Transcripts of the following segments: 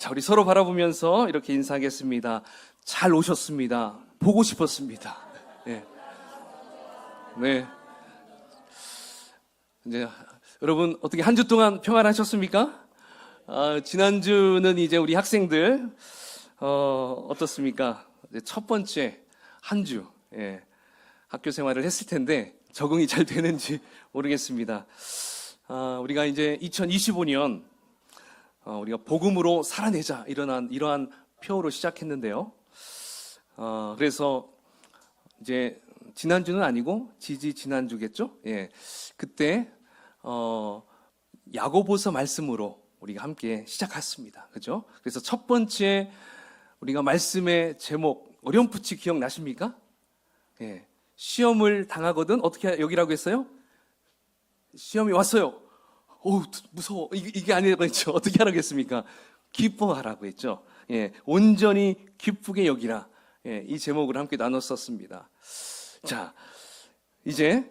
자, 우리 서로 바라보면서 이렇게 인사하겠습니다. 잘 오셨습니다. 보고 싶었습니다. 네. 네. 이제 여러분 어떻게 한 주 동안 평안하셨습니까? 지난주는 이제 우리 학생들 어떻습니까? 이제 첫 번째 한 주 학교 생활을 했을 텐데 적응이 잘 되는지 모르겠습니다. 우리가 이제 2025년 우리가 복음으로 살아내자 이러한 표어로 시작했는데요. 그래서 이제 지난주는 아니고 지난주겠죠? 예. 그때 야고보서 말씀으로 우리가 함께 시작했습니다. 그죠? 그래서 첫 번째 우리가 말씀의 제목 어렴풋이 기억나십니까? 예. 시험을 당하거든 어떻게 여기라고 했어요? 시험이 왔어요. 어우, 무서워. 이게 아니라고 했죠. 어떻게 하라고 했습니까? 기뻐하라고 했죠. 예. 온전히 기쁘게 여기라. 예. 이 제목을 함께 나눴었습니다. 자, 이제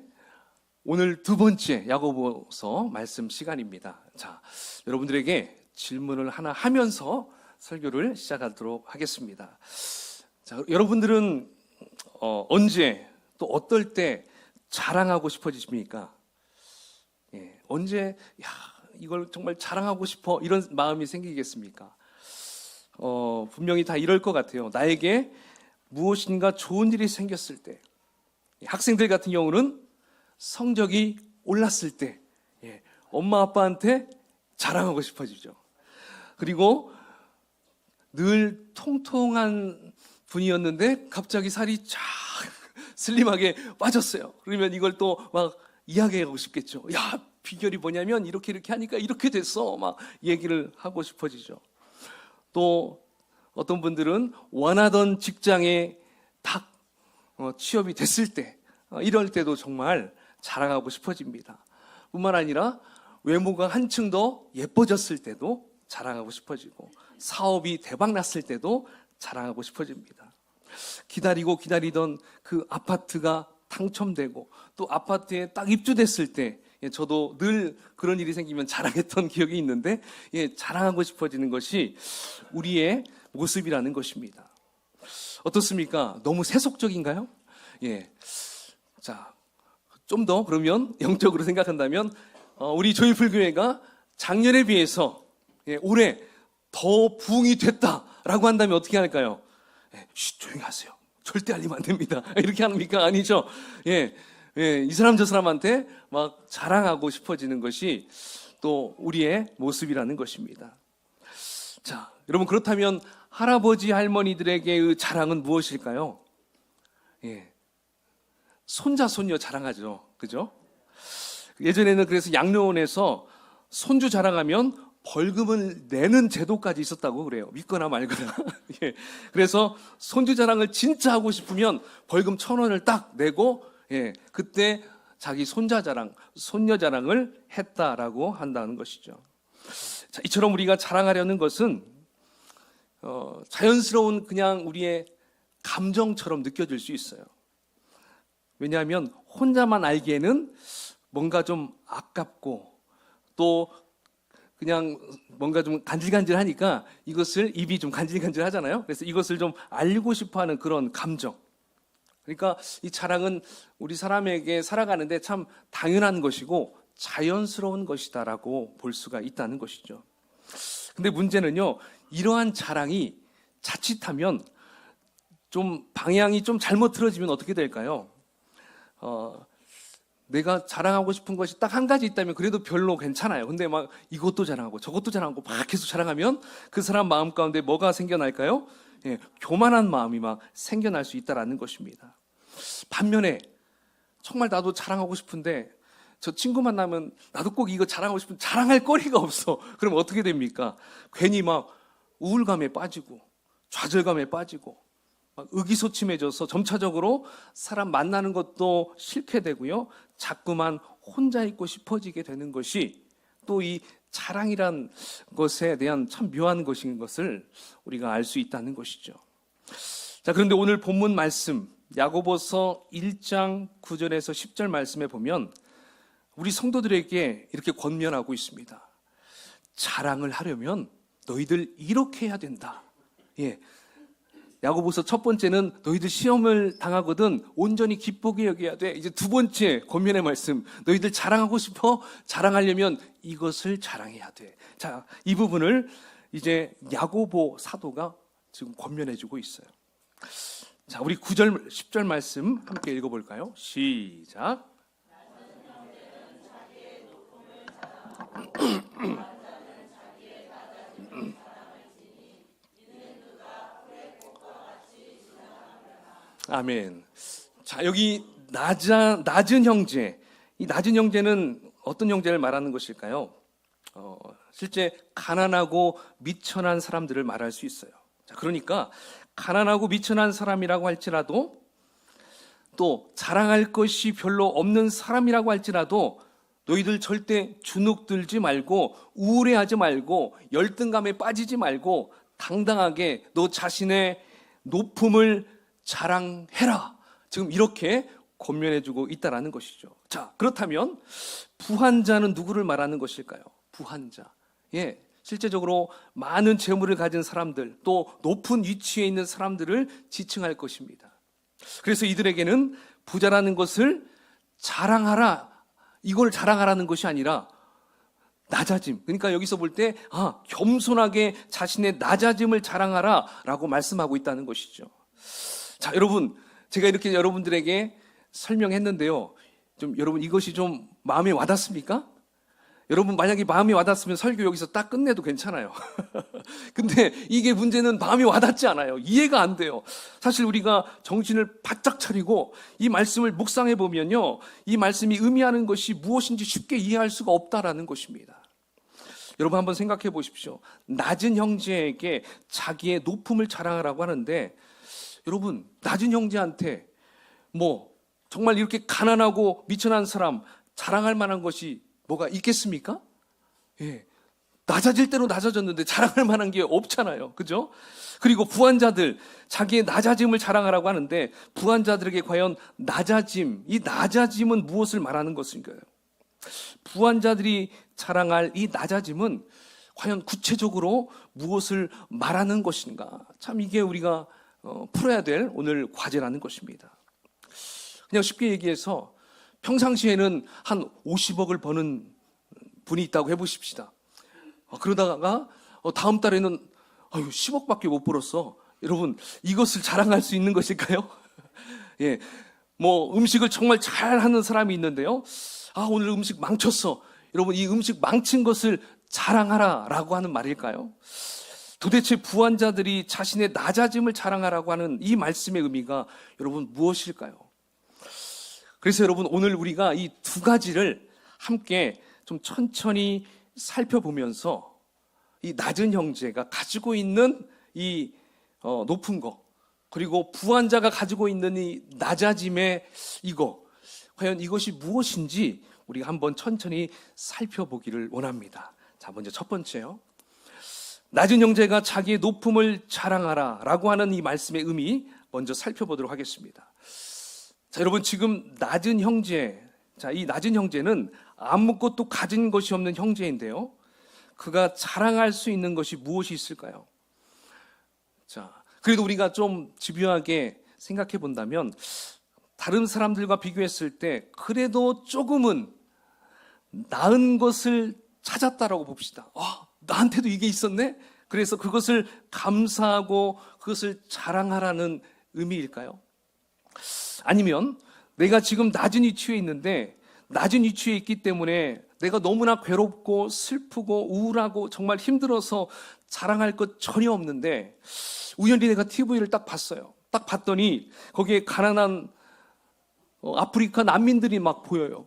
오늘 두 번째 야고보서 말씀 시간입니다. 자, 여러분들에게 질문을 하나 하면서 설교를 시작하도록 하겠습니다. 자, 여러분들은 언제 또 어떨 때 자랑하고 싶어지십니까? 예, 언제 이걸 정말 자랑하고 싶어 이런 마음이 생기겠습니까? 분명히 다 이럴 것 같아요. 나에게 무엇인가 좋은 일이 생겼을 때, 학생들 같은 경우는 성적이 올랐을 때 엄마 아빠한테 자랑하고 싶어지죠. 그리고 늘 통통한 분이었는데 갑자기 살이 쫙 슬림하게 빠졌어요. 그러면 이걸 또 막 이야기하고 싶겠죠. 야, 비결이 뭐냐면 이렇게 하니까 이렇게 됐어. 막 얘기를 하고 싶어지죠. 또 어떤 분들은 원하던 직장에 딱 취업이 됐을 때 이럴 때도 정말 자랑하고 싶어집니다. 뿐만 아니라 외모가 한층 더 예뻐졌을 때도 자랑하고 싶어지고 사업이 대박 났을 때도 자랑하고 싶어집니다. 기다리던 그 아파트가 당첨되고 또 아파트에 딱 입주됐을 때 저도 늘 그런 일이 생기면 자랑했던 기억이 있는데 자랑하고 싶어지는 것이 우리의 모습이라는 것입니다. 어떻습니까? 너무 세속적인가요? 자, 좀 더 그러면 영적으로 생각한다면 우리 조이풀교회가 작년에 비해서 올해 더 부흥이 됐다라고 한다면 어떻게 할까요? 조용히 하세요. 절대 알리면 안 됩니다. 이렇게 합니까? 아니죠. 이 사람 저 사람한테 막 자랑하고 싶어지는 것이 또 우리의 모습이라는 것입니다. 자, 여러분 그렇다면 할아버지 할머니들에게의 자랑은 무엇일까요? 손자 손녀 자랑하죠. 그죠? 예전에는 그래서 양로원에서 손주 자랑하면 벌금을 내는 제도까지 있었다고 그래요. 믿거나 말거나. 그래서 손주 자랑을 진짜 하고 싶으면 벌금 1,000원을 딱 내고 그때 자기 손자 자랑, 손녀 자랑을 했다라고 한다는 것이죠. 자, 이처럼 우리가 자랑하려는 것은 자연스러운 그냥 우리의 감정처럼 느껴질 수 있어요. 왜냐하면 혼자만 알기에는 뭔가 좀 아깝고 또 그냥 뭔가 좀 간질간질하니까 이것을 입이 좀 간질간질하잖아요. 그래서 이것을 좀 알고 싶어하는 그런 감정. 그러니까 이 자랑은 우리 사람에게 살아가는데 참 당연한 것이고 자연스러운 것이다라고 볼 수가 있다는 것이죠. 근데 문제는요, 이러한 자랑이 자칫하면 좀 방향이 좀 잘못 틀어지면 어떻게 될까요? 내가 자랑하고 싶은 것이 딱 한 가지 있다면 그래도 별로 괜찮아요. 근데 막 이것도 자랑하고 저것도 자랑하고 막 계속 자랑하면 그 사람 마음 가운데 뭐가 생겨날까요? 교만한 마음이 막 생겨날 수 있다라는 것입니다. 반면에 정말 나도 자랑하고 싶은데 저 친구 만나면 나도 꼭 이거 자랑하고 싶은데 자랑할 거리가 없어. 그럼 어떻게 됩니까? 괜히 막 우울감에 빠지고 좌절감에 빠지고 막 의기소침해져서 점차적으로 사람 만나는 것도 싫게 되고요. 자꾸만 혼자 있고 싶어지게 되는 것이 또 이 자랑이란 것에 대한 참 묘한 것인 것을 우리가 알 수 있다는 것이죠. 자, 그런데 오늘 본문 말씀 야고보서 1장 9절에서 10절 말씀에 보면 우리 성도들에게 이렇게 권면하고 있습니다. 자랑을 하려면 너희들 이렇게 해야 된다. 예. 야고보서 첫 번째는 너희들 시험을 당하거든 온전히 기쁘게 여겨야 돼. 이제 두 번째 권면의 말씀, 너희들 자랑하고 싶어? 자랑하려면 이것을 자랑해야 돼. 자, 이 부분을 이제 야고보 사도가 지금 권면해주고 있어요. 자, 우리 9절, 10절 말씀 함께 읽어볼까요? 시작. 아멘. 자, 여기 낮은 형제, 이 낮은 형제는 어떤 형제를 말하는 것일까요? 실제 가난하고 미천한 사람들을 말할 수 있어요. 자, 그러니까 가난하고 미천한 사람이라고 할지라도, 또 자랑할 것이 별로 없는 사람이라고 할지라도 너희들 절대 주눅들지 말고 우울해하지 말고 열등감에 빠지지 말고 당당하게 너 자신의 높음을 자랑해라. 지금 이렇게 권면해주고 있다라는 것이죠. 자, 그렇다면 부한자는 누구를 말하는 것일까요? 부한자. 예, 실제적으로 많은 재물을 가진 사람들, 또 높은 위치에 있는 사람들을 지칭할 것입니다. 그래서 이들에게는 부자라는 것을 자랑하라, 이걸 자랑하라는 것이 아니라 낮아짐. 그러니까 여기서 볼 때 겸손하게 자신의 낮아짐을 자랑하라 라고 말씀하고 있다는 것이죠. 자, 여러분, 제가 이렇게 여러분들에게 설명했는데요. 여러분 이것이 좀 마음에 와닿습니까? 여러분 만약에 마음이 와닿았으면 설교 여기서 딱 끝내도 괜찮아요. 근데 이게 문제는 마음이 와닿지 않아요. 이해가 안 돼요. 사실 우리가 정신을 바짝 차리고 이 말씀을 묵상해 보면요, 이 말씀이 의미하는 것이 무엇인지 쉽게 이해할 수가 없다라는 것입니다. 여러분 한번 생각해 보십시오. 낮은 형제에게 자기의 높음을 자랑하라고 하는데, 여러분 낮은 형제한테 정말 이렇게 가난하고 미천한 사람 자랑할 만한 것이 뭐가 있겠습니까? 예, 낮아질 대로 낮아졌는데 자랑할 만한 게 없잖아요. 그죠? 그리고 부한자들, 자기의 낮아짐을 자랑하라고 하는데 부한자들에게 과연 이 낮아짐은 무엇을 말하는 것인가요? 부한자들이 자랑할 이 낮아짐은 과연 구체적으로 무엇을 말하는 것인가? 참 이게 우리가 풀어야 될 오늘 과제라는 것입니다. 그냥 쉽게 얘기해서 평상시에는 한 50억을 버는 분이 있다고 해보십시다. 그러다가 다음 달에는 10억밖에 못 벌었어. 여러분 이것을 자랑할 수 있는 것일까요? 예, 음식을 정말 잘하는 사람이 있는데요. 오늘 음식 망쳤어. 여러분 이 음식 망친 것을 자랑하라 라고 하는 말일까요? 도대체 부한자들이 자신의 낮아짐을 자랑하라고 하는 이 말씀의 의미가 여러분 무엇일까요? 그래서 여러분 오늘 우리가 이 두 가지를 함께 좀 천천히 살펴보면서 이 낮은 형제가 가지고 있는 이 높은 거, 그리고 부한자가 가지고 있는 이 낮아짐의 과연 이것이 무엇인지 우리가 한번 천천히 살펴보기를 원합니다. 자, 먼저 첫 번째요. 낮은 형제가 자기의 높음을 자랑하라 라고 하는 이 말씀의 의미 먼저 살펴보도록 하겠습니다. 자, 여러분 지금 낮은 형제, 이 낮은 형제는 아무것도 가진 것이 없는 형제인데요. 그가 자랑할 수 있는 것이 무엇이 있을까요? 자, 그래도 우리가 좀 집요하게 생각해 본다면 다른 사람들과 비교했을 때 그래도 조금은 나은 것을 찾았다라고 봅시다. 나한테도 이게 있었네? 그래서 그것을 감사하고 그것을 자랑하라는 의미일까요? 아니면 내가 지금 낮은 위치에 있는데 낮은 위치에 있기 때문에 내가 너무나 괴롭고 슬프고 우울하고 정말 힘들어서 자랑할 것 전혀 없는데 우연히 내가 TV를 딱 봤어요. 딱 봤더니 거기에 가난한 아프리카 난민들이 막 보여요.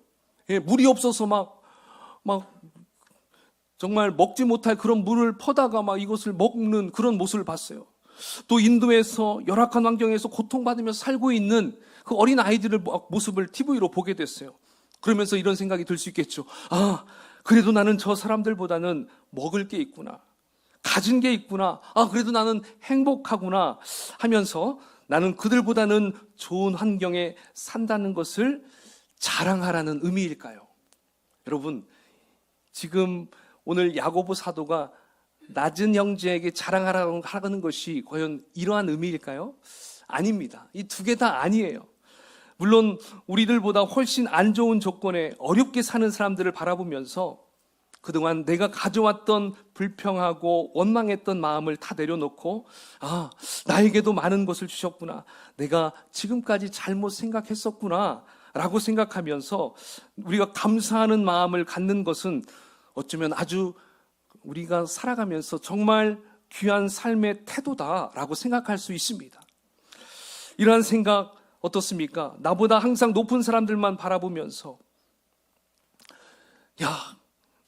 예, 물이 없어서 막 정말 먹지 못할 그런 물을 퍼다가 막 이것을 먹는 그런 모습을 봤어요. 또 인도에서 열악한 환경에서 고통받으면서 살고 있는 그 어린 아이들의 모습을 TV로 보게 됐어요. 그러면서 이런 생각이 들 수 있겠죠. 그래도 나는 저 사람들보다는 먹을 게 있구나. 가진 게 있구나. 그래도 나는 행복하구나 하면서 나는 그들보다는 좋은 환경에 산다는 것을 자랑하라는 의미일까요? 여러분, 지금 오늘 야고보 사도가 낮은 형제에게 자랑하라고 하는 것이 과연 이러한 의미일까요? 아닙니다. 이 두 개 다 아니에요. 물론 우리들보다 훨씬 안 좋은 조건에 어렵게 사는 사람들을 바라보면서 그동안 내가 가져왔던 불평하고 원망했던 마음을 다 내려놓고, 나에게도 많은 것을 주셨구나, 내가 지금까지 잘못 생각했었구나 라고 생각하면서 우리가 감사하는 마음을 갖는 것은 어쩌면 아주 우리가 살아가면서 정말 귀한 삶의 태도다라고 생각할 수 있습니다. 이러한 생각 어떻습니까? 나보다 항상 높은 사람들만 바라보면서,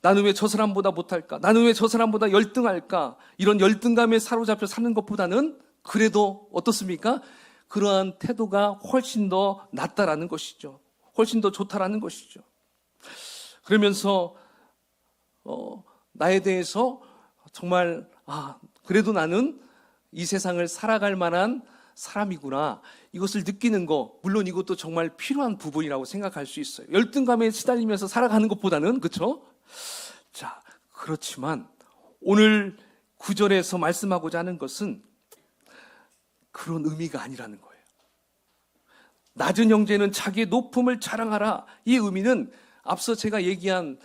나는 왜 저 사람보다 못할까? 나는 왜 저 사람보다 열등할까? 이런 열등감에 사로잡혀 사는 것보다는 그래도 어떻습니까? 그러한 태도가 훨씬 더 낫다라는 것이죠. 훨씬 더 좋다라는 것이죠. 그러면서 나에 대해서 정말 그래도 나는 이 세상을 살아갈 만한 사람이구나, 이것을 느끼는 거, 물론 이것도 정말 필요한 부분이라고 생각할 수 있어요. 열등감에 시달리면서 살아가는 것보다는, 그렇죠? 자, 그렇지만 오늘 9절에서 말씀하고자 하는 것은 그런 의미가 아니라는 거예요. 낮은 형제는 자기의 높음을 자랑하라. 이 의미는 앞서 제가 얘기한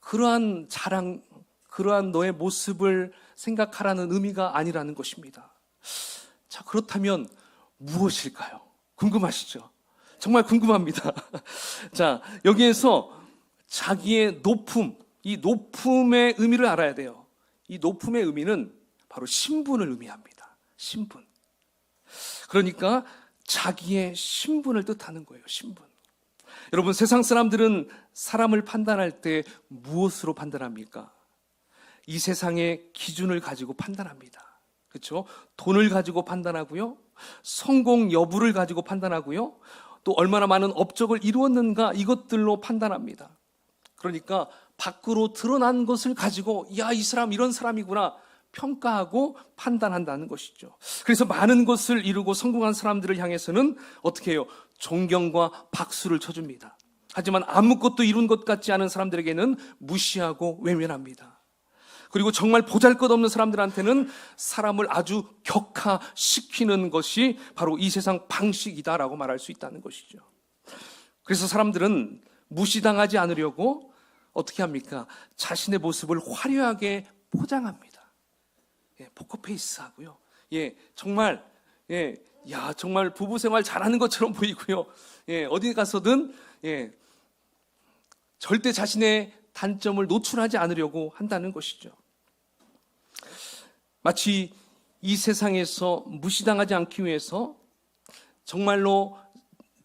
그러한 자랑, 그러한 너의 모습을 생각하라는 의미가 아니라는 것입니다. 자, 그렇다면 무엇일까요? 궁금하시죠? 정말 궁금합니다. 자, 여기에서 자기의 높음, 이 높음의 의미를 알아야 돼요. 이 높음의 의미는 바로 신분을 의미합니다. 신분. 그러니까 자기의 신분을 뜻하는 거예요. 신분. 여러분, 세상 사람들은 사람을 판단할 때 무엇으로 판단합니까? 이 세상의 기준을 가지고 판단합니다. 그렇죠? 돈을 가지고 판단하고요, 성공 여부를 가지고 판단하고요, 또 얼마나 많은 업적을 이루었는가, 이것들로 판단합니다. 그러니까 밖으로 드러난 것을 가지고 이 사람 이런 사람이구나 평가하고 판단한다는 것이죠. 그래서 많은 것을 이루고 성공한 사람들을 향해서는 어떻게 해요? 존경과 박수를 쳐줍니다. 하지만 아무것도 이룬 것 같지 않은 사람들에게는 무시하고 외면합니다. 그리고 정말 보잘것없는 사람들한테는 사람을 아주 격하시키는 것이 바로 이 세상 방식이다라고 말할 수 있다는 것이죠. 그래서 사람들은 무시당하지 않으려고 어떻게 합니까? 자신의 모습을 화려하게 포장합니다. 포커페이스 하고요. 정말 정말 부부 생활 잘하는 것처럼 보이고요. 어디 가서든 절대 자신의 단점을 노출하지 않으려고 한다는 것이죠. 마치 이 세상에서 무시당하지 않기 위해서 정말로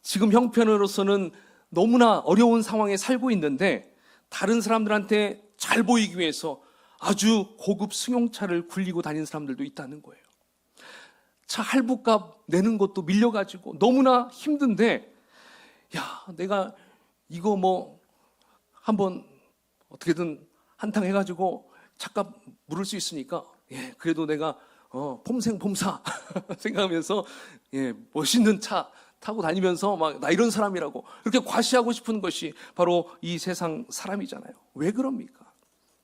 지금 형편으로서는 너무나 어려운 상황에 살고 있는데 다른 사람들한테 잘 보이기 위해서 아주 고급 승용차를 굴리고 다니는 사람들도 있다는 거예요. 차 할부값 내는 것도 밀려가지고 너무나 힘든데, 내가 이거 한번 어떻게든 한탕 해가지고 차값 물을 수 있으니까 그래도 내가 폼생폼사 생각하면서 멋있는 차 타고 다니면서 나 이런 사람이라고 이렇게 과시하고 싶은 것이 바로 이 세상 사람이잖아요. 왜 그럽니까?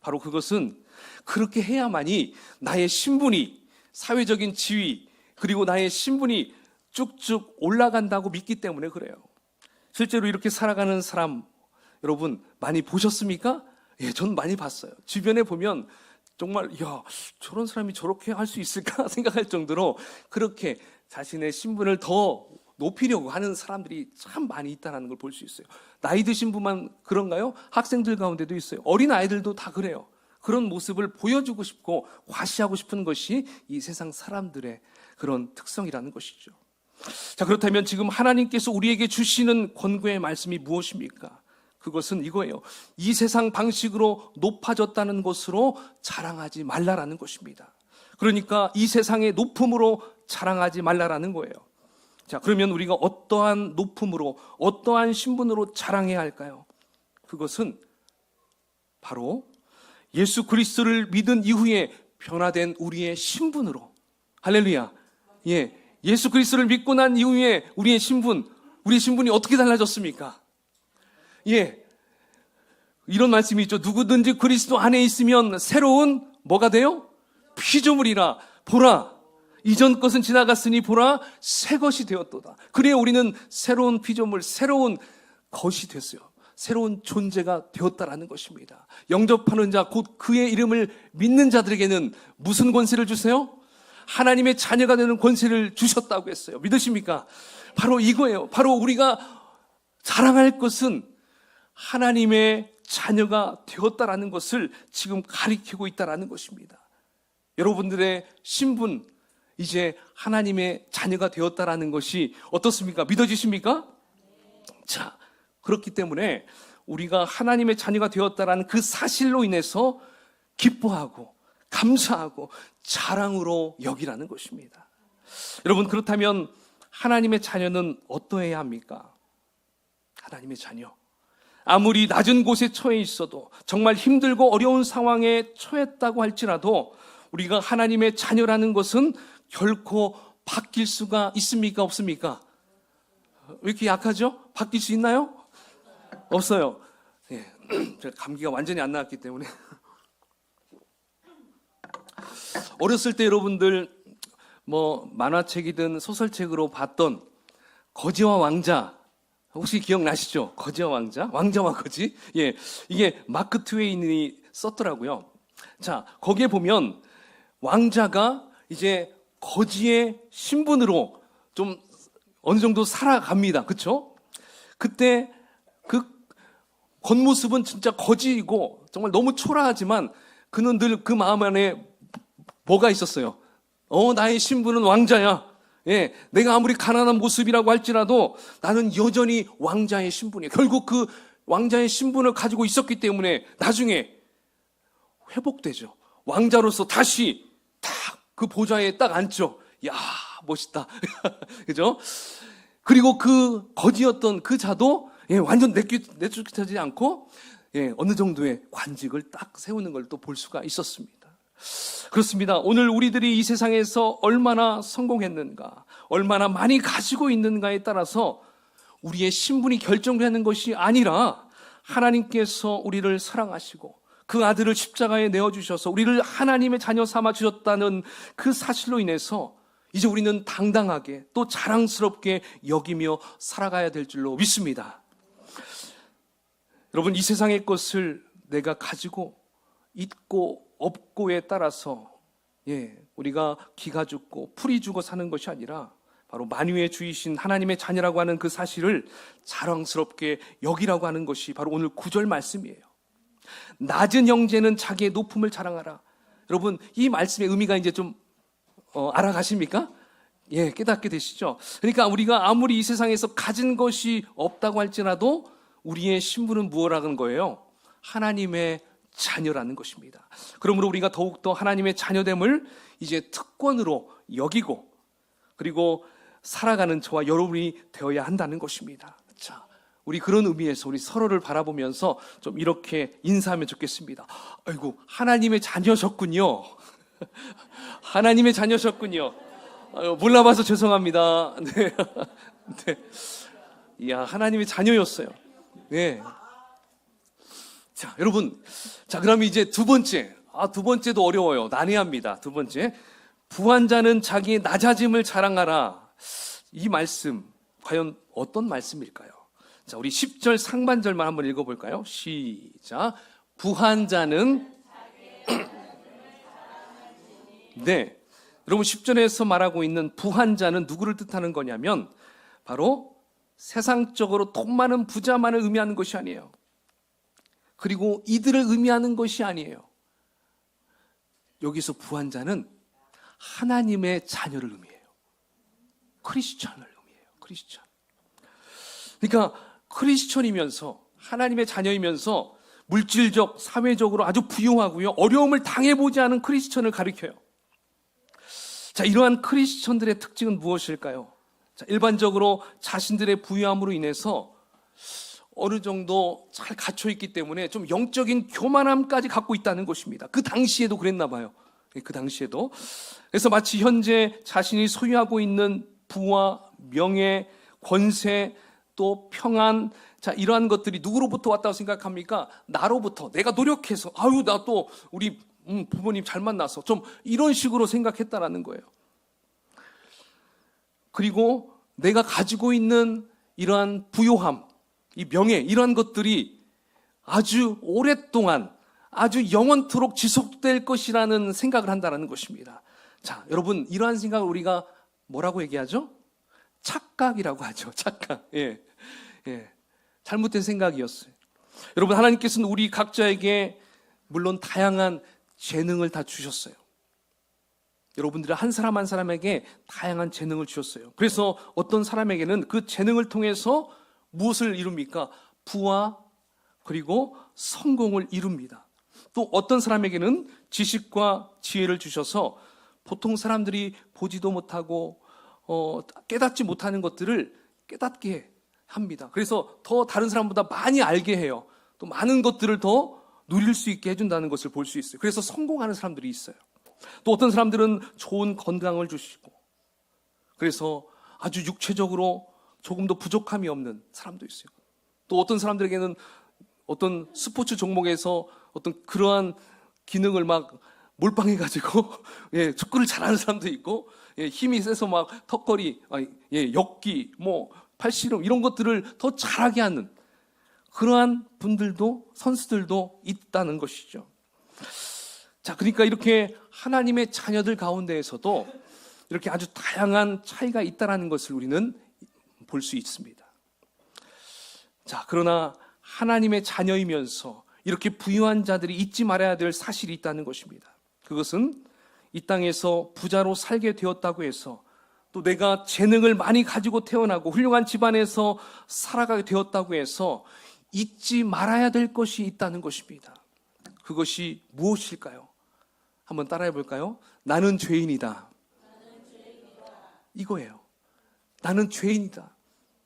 바로 그것은 그렇게 해야만이 나의 신분이, 사회적인 지위, 그리고 나의 신분이 쭉쭉 올라간다고 믿기 때문에 그래요. 실제로 이렇게 살아가는 사람 여러분 많이 보셨습니까? 전 많이 봤어요. 주변에 보면 정말 저런 사람이 저렇게 할 수 있을까 생각할 정도로 그렇게 자신의 신분을 더 높이려고 하는 사람들이 참 많이 있다는 걸 볼 수 있어요. 나이 드신 분만 그런가요? 학생들 가운데도 있어요. 어린 아이들도 다 그래요. 그런 모습을 보여주고 싶고 과시하고 싶은 것이 이 세상 사람들의 그런 특성이라는 것이죠. 자, 그렇다면 지금 하나님께서 우리에게 주시는 권고의 말씀이 무엇입니까? 그것은 이거예요. 이 세상 방식으로 높아졌다는 것으로 자랑하지 말라라는 것입니다. 그러니까 이 세상의 높음으로 자랑하지 말라라는 거예요. 자, 그러면 우리가 어떠한 높음으로, 어떠한 신분으로 자랑해야 할까요? 그것은 바로 예수 그리스도를 믿은 이후에 변화된 우리의 신분으로. 할렐루야. 예수 그리스도를 믿고 난 이후에 우리의 신분이 어떻게 달라졌습니까? 이런 말씀이 있죠. 누구든지 그리스도 안에 있으면 새로운 뭐가 돼요? 피조물이라. 보라, 이전 것은 지나갔으니 보라, 새 것이 되었도다. 그래 우리는 새로운 피조물, 새로운 것이 됐어요. 새로운 존재가 되었다라는 것입니다. 영접하는 자, 곧 그의 이름을 믿는 자들에게는 무슨 권세를 주세요? 하나님의 자녀가 되는 권세를 주셨다고 했어요. 믿으십니까? 바로 이거예요. 바로 우리가 자랑할 것은 하나님의 자녀가 되었다라는 것을 지금 가리키고 있다라는 것입니다. 여러분들의 신분, 이제 하나님의 자녀가 되었다라는 것이 어떻습니까? 믿어지십니까? 자, 그렇기 때문에 우리가 하나님의 자녀가 되었다라는 그 사실로 인해서 기뻐하고 감사하고 자랑으로 여기라는 것입니다. 여러분, 그렇다면 하나님의 자녀는 어떠해야 합니까? 하나님의 자녀, 아무리 낮은 곳에 처해 있어도, 정말 힘들고 어려운 상황에 처했다고 할지라도 우리가 하나님의 자녀라는 것은 결코 바뀔 수가 있습니까? 없습니까? 왜 이렇게 약하죠? 바뀔 수 있나요? 없어요. 예, 제가 감기가 완전히 안 나왔기 때문에. 어렸을 때 여러분들 뭐 만화책이든 소설책으로 봤던 거지와 왕자, 혹시 기억나시죠? 거지와 왕자? 왕자와 거지? 예, 이게 마크 트웨인이 썼더라고요. 자, 거기에 보면 왕자가 이제 거지의 신분으로 좀 어느 정도 살아갑니다. 그렇죠? 그때 그 겉모습은 진짜 거지이고 정말 너무 초라하지만 그는 늘 그 마음 안에 뭐가 있었어요? 나의 신분은 왕자야. 예, 내가 아무리 가난한 모습이라고 할지라도 나는 여전히 왕자의 신분이에요. 결국 그 왕자의 신분을 가지고 있었기 때문에 나중에 회복되죠. 왕자로서 다시 딱 그 보좌에 딱 앉죠. 야, 멋있다. 그죠? 그리고 그 거지였던 그 자도 완전 내쫓기지 않고 어느 정도의 관직을 딱 세우는 걸 또 볼 수가 있었습니다. 그렇습니다. 오늘 우리들이 이 세상에서 얼마나 성공했는가, 얼마나 많이 가지고 있는가에 따라서 우리의 신분이 결정되는 것이 아니라 하나님께서 우리를 사랑하시고 그 아들을 십자가에 내어주셔서 우리를 하나님의 자녀 삼아 주셨다는 그 사실로 인해서 이제 우리는 당당하게 또 자랑스럽게 여기며 살아가야 될 줄로 믿습니다. 여러분, 이 세상의 것을 내가 가지고 있고 없고에 따라서 우리가 기가 죽고 풀이 죽어 사는 것이 아니라 바로 만유의 주이신 하나님의 자녀라고 하는 그 사실을 자랑스럽게 여기라고 하는 것이 바로 오늘 9절 말씀이에요. 낮은 형제는 자기의 높음을 자랑하라. 여러분, 이 말씀의 의미가 이제 좀 알아가십니까? 예, 깨닫게 되시죠? 그러니까 우리가 아무리 이 세상에서 가진 것이 없다고 할지라도 우리의 신분은 무엇이라는 거예요? 하나님의 자녀라는 것입니다. 그러므로 우리가 더욱더 하나님의 자녀됨을 이제 특권으로 여기고 그리고 살아가는 저와 여러분이 되어야 한다는 것입니다. 자, 우리 그런 의미에서 우리 서로를 바라보면서 좀 이렇게 인사하면 좋겠습니다. 아이고, 하나님의 자녀셨군요. 하나님의 자녀셨군요. 몰라봐서 죄송합니다. 네. 네. 이야, 하나님의 자녀였어요. 네. 자, 여러분. 자, 그럼 이제 두 번째. 두 번째도 어려워요. 난해합니다. 두 번째. 부한 자는 자기의 낮아짐을 자랑하라. 이 말씀, 과연 어떤 말씀일까요? 자, 우리 10절 상반절만 한번 읽어볼까요? 시작. 부한 자는 네, 여러분 10절에서 말하고 있는 부한 자는 누구를 뜻하는 거냐면 바로 세상적으로 돈 많은 부자만을 의미하는 것이 아니에요. 그리고 이들을 의미하는 것이 아니에요. 여기서 부한 자는 하나님의 자녀를 의미해요. 크리스천을 의미해요. 크리스천. 그러니까 크리스천이면서 하나님의 자녀이면서 물질적, 사회적으로 아주 부유하고요, 어려움을 당해보지 않은 크리스천을 가리켜요. 자, 이러한 크리스천들의 특징은 무엇일까요? 자, 일반적으로 자신들의 부유함으로 인해서 어느 정도 잘 갖춰있기 때문에 좀 영적인 교만함까지 갖고 있다는 것입니다. 그 당시에도 그랬나 봐요. 그 당시에도. 그래서 마치 현재 자신이 소유하고 있는 부와 명예, 권세, 또 평안, 자, 이러한 것들이 누구로부터 왔다고 생각합니까? 나로부터. 내가 노력해서, 나 또 우리 부모님 잘 만나서 좀 이런 식으로 생각했다라는 거예요. 그리고 내가 가지고 있는 이러한 부요함, 이 명예, 이러한 것들이 아주 오랫동안, 아주 영원토록 지속될 것이라는 생각을 한다는 것입니다. 자, 여러분, 이러한 생각을 우리가 뭐라고 얘기하죠? 착각이라고 하죠. 착각. 예. 잘못된 생각이었어요. 여러분, 하나님께서는 우리 각자에게 물론 다양한 재능을 다 주셨어요. 여러분들이 한 사람 한 사람에게 다양한 재능을 주셨어요. 그래서 어떤 사람에게는 그 재능을 통해서 무엇을 이룹니까? 부와 그리고 성공을 이룹니다. 또 어떤 사람에게는 지식과 지혜를 주셔서 보통 사람들이 보지도 못하고 깨닫지 못하는 것들을 깨닫게 합니다. 그래서 더 다른 사람보다 많이 알게 해요. 또 많은 것들을 더 누릴 수 있게 해준다는 것을 볼 수 있어요. 그래서 성공하는 사람들이 있어요. 또 어떤 사람들은 좋은 건강을 주시고, 그래서 아주 육체적으로 조금 더 부족함이 없는 사람도 있어요. 또 어떤 사람들에게는 어떤 스포츠 종목에서 어떤 그러한 기능을 막 몰빵해가지고 축구를 잘하는 사람도 있고, 힘이 세서 막 턱걸이, 역기, 팔씨름 이런 것들을 더 잘하게 하는 그러한 분들도, 선수들도 있다는 것이죠. 자, 그러니까 이렇게 하나님의 자녀들 가운데에서도 이렇게 아주 다양한 차이가 있다는 것을 우리는 볼 수 있습니다. 자, 그러나 하나님의 자녀이면서 이렇게 부유한 자들이 잊지 말아야 될 사실이 있다는 것입니다. 그것은 이 땅에서 부자로 살게 되었다고 해서, 또 내가 재능을 많이 가지고 태어나고 훌륭한 집안에서 살아가게 되었다고 해서 잊지 말아야 될 것이 있다는 것입니다. 그것이 무엇일까요? 한번 따라해 볼까요? 나는 죄인이다. 이거예요. 나는 죄인이다.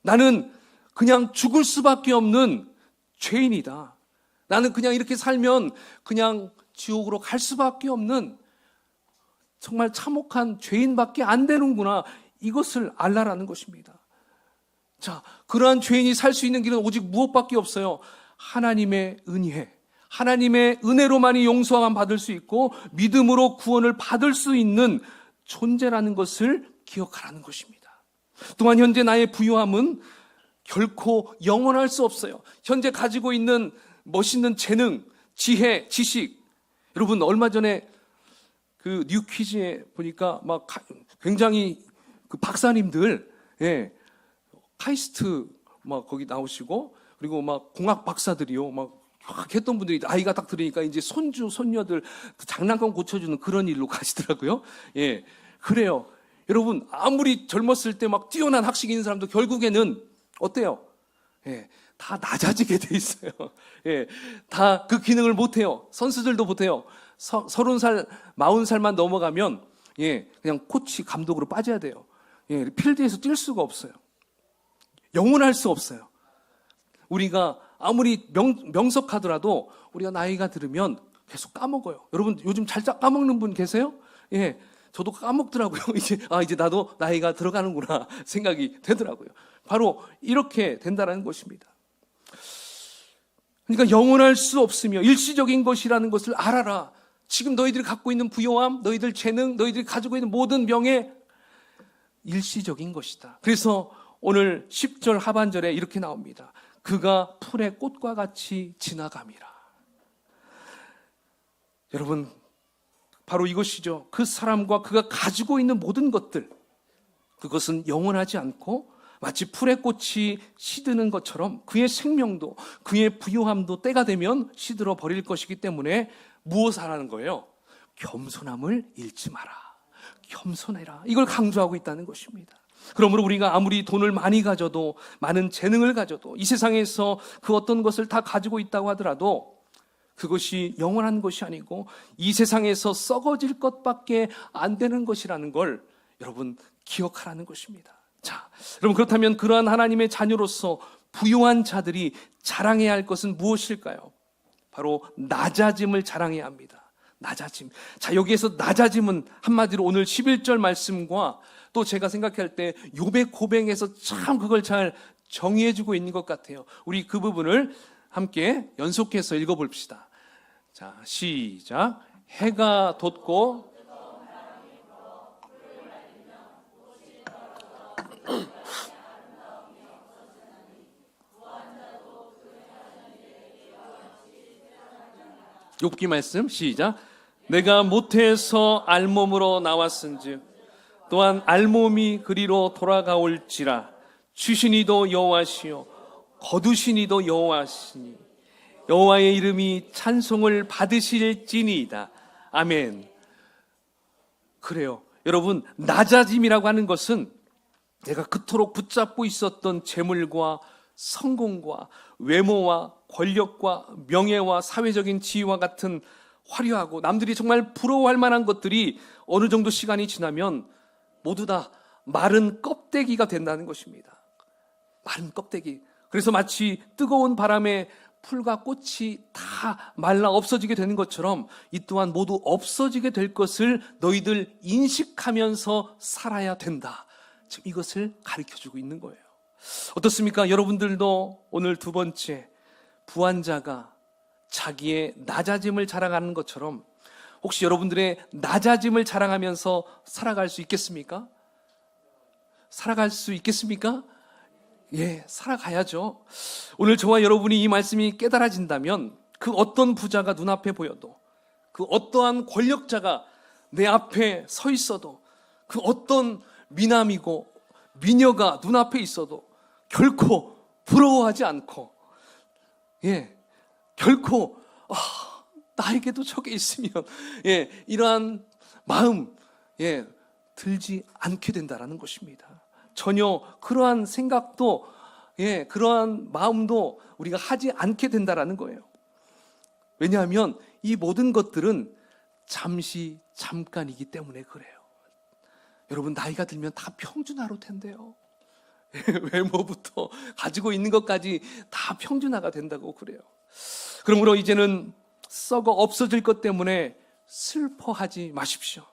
나는 그냥 죽을 수밖에 없는 죄인이다. 나는 그냥 이렇게 살면 그냥 지옥으로 갈 수밖에 없는 정말 참혹한 죄인밖에 안 되는구나. 이것을 알라라는 것입니다. 자, 그러한 죄인이 살 수 있는 길은 오직 무엇밖에 없어요? 하나님의 은혜, 하나님의 은혜로만이 용서함 받을 수 있고 믿음으로 구원을 받을 수 있는 존재라는 것을 기억하라는 것입니다. 또한 현재 나의 부유함은 결코 영원할 수 없어요. 현재 가지고 있는 멋있는 재능, 지혜, 지식. 여러분, 얼마 전에 그 뉴퀴즈에 보니까 막 굉장히 그 박사님들, 카이스트 막 거기 나오시고, 그리고 막 공학 박사들이요, 막 했던 분들이 나이가 딱 들으니까 이제 손주, 손녀들 장난감 고쳐주는 그런 일로 가시더라고요. 그래요. 여러분, 아무리 젊었을 때 막 뛰어난 학식이 있는 사람도 결국에는 어때요? 다 낮아지게 돼 있어요. 다 그 기능을 못해요. 선수들도 못해요. 30살, 40살만 넘어가면 그냥 코치, 감독으로 빠져야 돼요. 필드에서 뛸 수가 없어요. 영원할 수 없어요. 우리가 아무리 명석하더라도 우리가 나이가 들으면 계속 까먹어요. 여러분, 요즘 잘 까먹는 분 계세요? 저도 까먹더라고요. 이제 나도 나이가 들어가는구나 생각이 되더라고요. 바로 이렇게 된다는 것입니다. 그러니까 영원할 수 없으며 일시적인 것이라는 것을 알아라. 지금 너희들이 갖고 있는 부요함, 너희들 재능, 너희들이 가지고 있는 모든 명예, 일시적인 것이다. 그래서 오늘 10절 하반절에 이렇게 나옵니다. 그가 풀의 꽃과 같이 지나감이라. 여러분, 바로 이것이죠. 그 사람과 그가 가지고 있는 모든 것들, 그것은 영원하지 않고 마치 풀의 꽃이 시드는 것처럼 그의 생명도, 그의 부요함도 때가 되면 시들어 버릴 것이기 때문에 무엇을 하라는 거예요? 겸손함을 잃지 마라. 겸손해라. 이걸 강조하고 있다는 것입니다. 그러므로 우리가 아무리 돈을 많이 가져도, 많은 재능을 가져도, 이 세상에서 그 어떤 것을 다 가지고 있다고 하더라도 그것이 영원한 것이 아니고 이 세상에서 썩어질 것밖에 안 되는 것이라는 걸 여러분 기억하라는 것입니다. 자, 여러분, 그렇다면 그러한 하나님의 자녀로서 부유한 자들이 자랑해야 할 것은 무엇일까요? 바로 낮아짐을 자랑해야 합니다. 낮아짐. 자, 여기에서 낮아짐은 한마디로 오늘 11절 말씀과 또 제가 생각할 때 욥의 고백에서 참 그걸 잘 정의해주고 있는 것 같아요. 우리 그 부분을 함께 연속해서 읽어봅시다. 자, 시작. 해가 돋고 욥기 말씀 시작. 내가 모태에서 알몸으로 나왔은즉 또한 알몸이 그리로 돌아가올지라. 주시니도 여호와시요 거두시니도 여호와시니 여호와의 이름이 찬송을 받으실지니이다. 아멘. 그래요. 여러분, 낮아짐이라고 하는 것은 내가 그토록 붙잡고 있었던 재물과 성공과 외모와 권력과 명예와 사회적인 지위와 같은 화려하고 남들이 정말 부러워할 만한 것들이 어느 정도 시간이 지나면 모두 다 마른 껍데기가 된다는 것입니다. 마른 껍데기. 그래서 마치 뜨거운 바람에 풀과 꽃이 다 말라 없어지게 되는 것처럼 이 또한 모두 없어지게 될 것을 너희들 인식하면서 살아야 된다. 지금 이것을 가르쳐주고 있는 거예요. 어떻습니까? 여러분들도 오늘 두 번째, 부한자가 자기의 낮아짐을 자랑하는 것처럼 혹시 여러분들의 낮아짐을 자랑하면서 살아갈 수 있겠습니까? 살아갈 수 있겠습니까? 예, 살아가야죠. 오늘 저와 여러분이 이 말씀이 깨달아진다면 그 어떤 부자가 눈앞에 보여도, 그 어떠한 권력자가 내 앞에 서 있어도, 그 어떤 미남이고 미녀가 눈앞에 있어도 결코 부러워하지 않고, 예, 결코 나에게도 저게 있으면, 예, 이러한 마음, 예, 들지 않게 된다라는 것입니다. 전혀 그러한 생각도, 예, 그러한 마음도 우리가 하지 않게 된다라는 거예요. 왜냐하면 이 모든 것들은 잠시 잠깐이기 때문에 그래요. 여러분, 나이가 들면 다 평준화로 된대요. 외모부터 가지고 있는 것까지 다 평준화가 된다고 그래요. 그러므로 이제는 썩어 없어질 것 때문에 슬퍼하지 마십시오.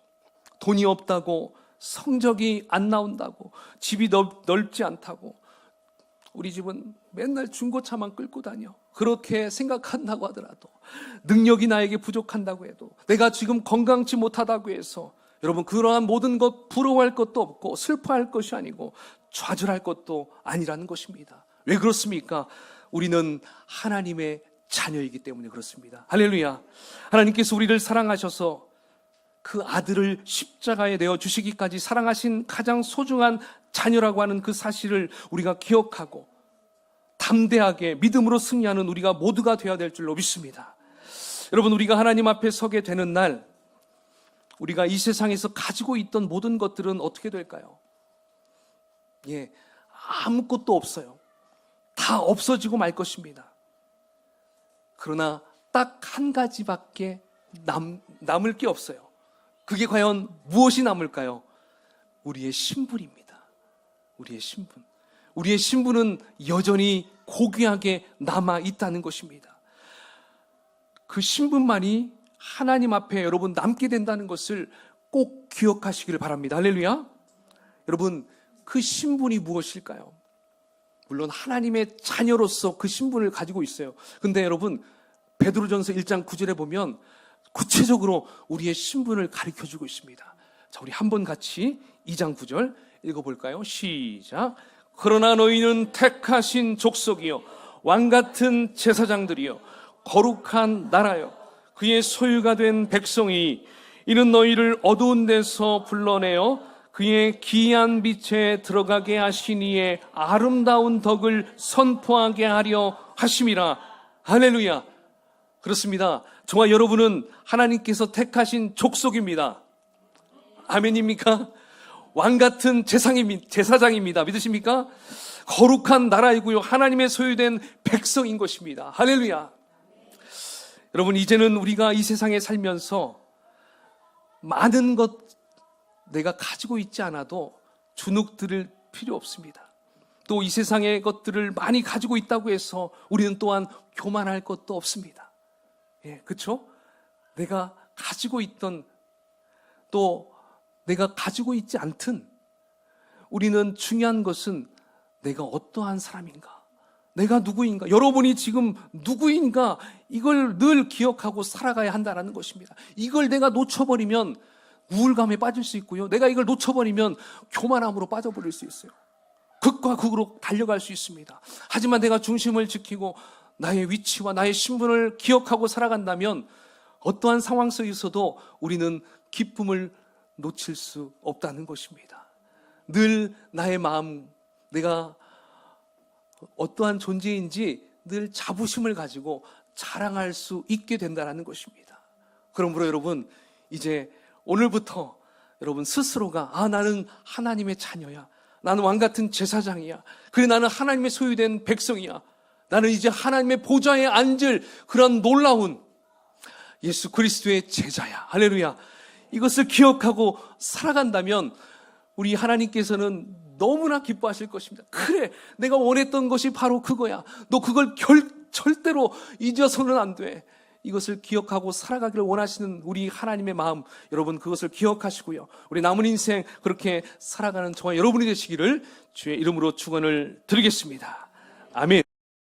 돈이 없다고, 성적이 안 나온다고, 집이 넓지 않다고, 우리 집은 맨날 중고차만 끌고 다녀, 그렇게 생각한다고 하더라도, 능력이 나에게 부족한다고 해도, 내가 지금 건강치 못하다고 해서 여러분, 그러한 모든 것 부러워할 것도 없고 슬퍼할 것이 아니고 좌절할 것도 아니라는 것입니다. 왜 그렇습니까? 우리는 하나님의 자녀이기 때문에 그렇습니다. 할렐루야. 하나님께서 우리를 사랑하셔서 그 아들을 십자가에 내어주시기까지 사랑하신 가장 소중한 자녀라고 하는 그 사실을 우리가 기억하고 담대하게 믿음으로 승리하는 우리가 모두가 되어야 될 줄로 믿습니다. 여러분, 우리가 하나님 앞에 서게 되는 날, 우리가 이 세상에서 가지고 있던 모든 것들은 어떻게 될까요? 예, 아무것도 없어요. 다 없어지고 말 것입니다. 그러나 딱 한 가지밖에 남을 게 없어요. 그게 과연 무엇이 남을까요? 우리의 신분입니다. 우리의 신분. 우리의 신분은 여전히 고귀하게 남아 있다는 것입니다. 그 신분만이 하나님 앞에 여러분 남게 된다는 것을 꼭 기억하시기를 바랍니다. 할렐루야. 여러분, 그 신분이 무엇일까요? 물론 하나님의 자녀로서 그 신분을 가지고 있어요. 근데 여러분, 베드로전서 1장 9절에 보면 구체적으로 우리의 신분을 가르쳐주고 있습니다. 자, 우리 한번 같이 2장 9절 읽어볼까요? 시작. 그러나 너희는 택하신 족속이요 왕같은 제사장들이요 거룩한 나라요 그의 소유가 된 백성이, 이는 너희를 어두운 데서 불러내어 그의 기이한 빛에 들어가게 하시니의 아름다운 덕을 선포하게 하려 하심이라. 할렐루야. 그렇습니다. 저와 여러분은 하나님께서 택하신 족속입니다. 아멘입니까? 왕같은 제사장입니다. 믿으십니까? 거룩한 나라이고요, 하나님의 소유된 백성인 것입니다. 할렐루야. 여러분, 이제는 우리가 이 세상에 살면서 많은 것 내가 가지고 있지 않아도 주눅 들을 필요 없습니다. 또 이 세상의 것들을 많이 가지고 있다고 해서 우리는 또한 교만할 것도 없습니다. 예, 그렇죠? 내가 가지고 있던, 또 내가 가지고 있지 않든, 우리는 중요한 것은 내가 어떠한 사람인가, 내가 누구인가, 여러분이 지금 누구인가, 이걸 늘 기억하고 살아가야 한다는 것입니다. 이걸 내가 놓쳐버리면 우울감에 빠질 수 있고요. 내가 이걸 놓쳐버리면 교만함으로 빠져버릴 수 있어요. 극과 극으로 달려갈 수 있습니다. 하지만 내가 중심을 지키고 나의 위치와 나의 신분을 기억하고 살아간다면 어떠한 상황 속에서도 우리는 기쁨을 놓칠 수 없다는 것입니다. 늘 나의 마음, 내가 어떠한 존재인지 늘 자부심을 가지고 자랑할 수 있게 된다는 것입니다. 그러므로 여러분, 이제 오늘부터 여러분 스스로가 나는 하나님의 자녀야, 나는 왕같은 제사장이야, 그래 나는 하나님의 소유된 백성이야, 나는 이제 하나님의 보좌에 앉을 그런 놀라운 예수 그리스도의 제자야, 할렐루야. 이것을 기억하고 살아간다면 우리 하나님께서는 너무나 기뻐하실 것입니다. 그래, 내가 원했던 것이 바로 그거야. 너 그걸 절대로 잊어서는 안 돼. 이것을 기억하고 살아가기를 원하시는 우리 하나님의 마음, 여러분 그것을 기억하시고요. 우리 남은 인생 그렇게 살아가는 저와 여러분이 되시기를 주의 이름으로 축원을 드리겠습니다. 아멘.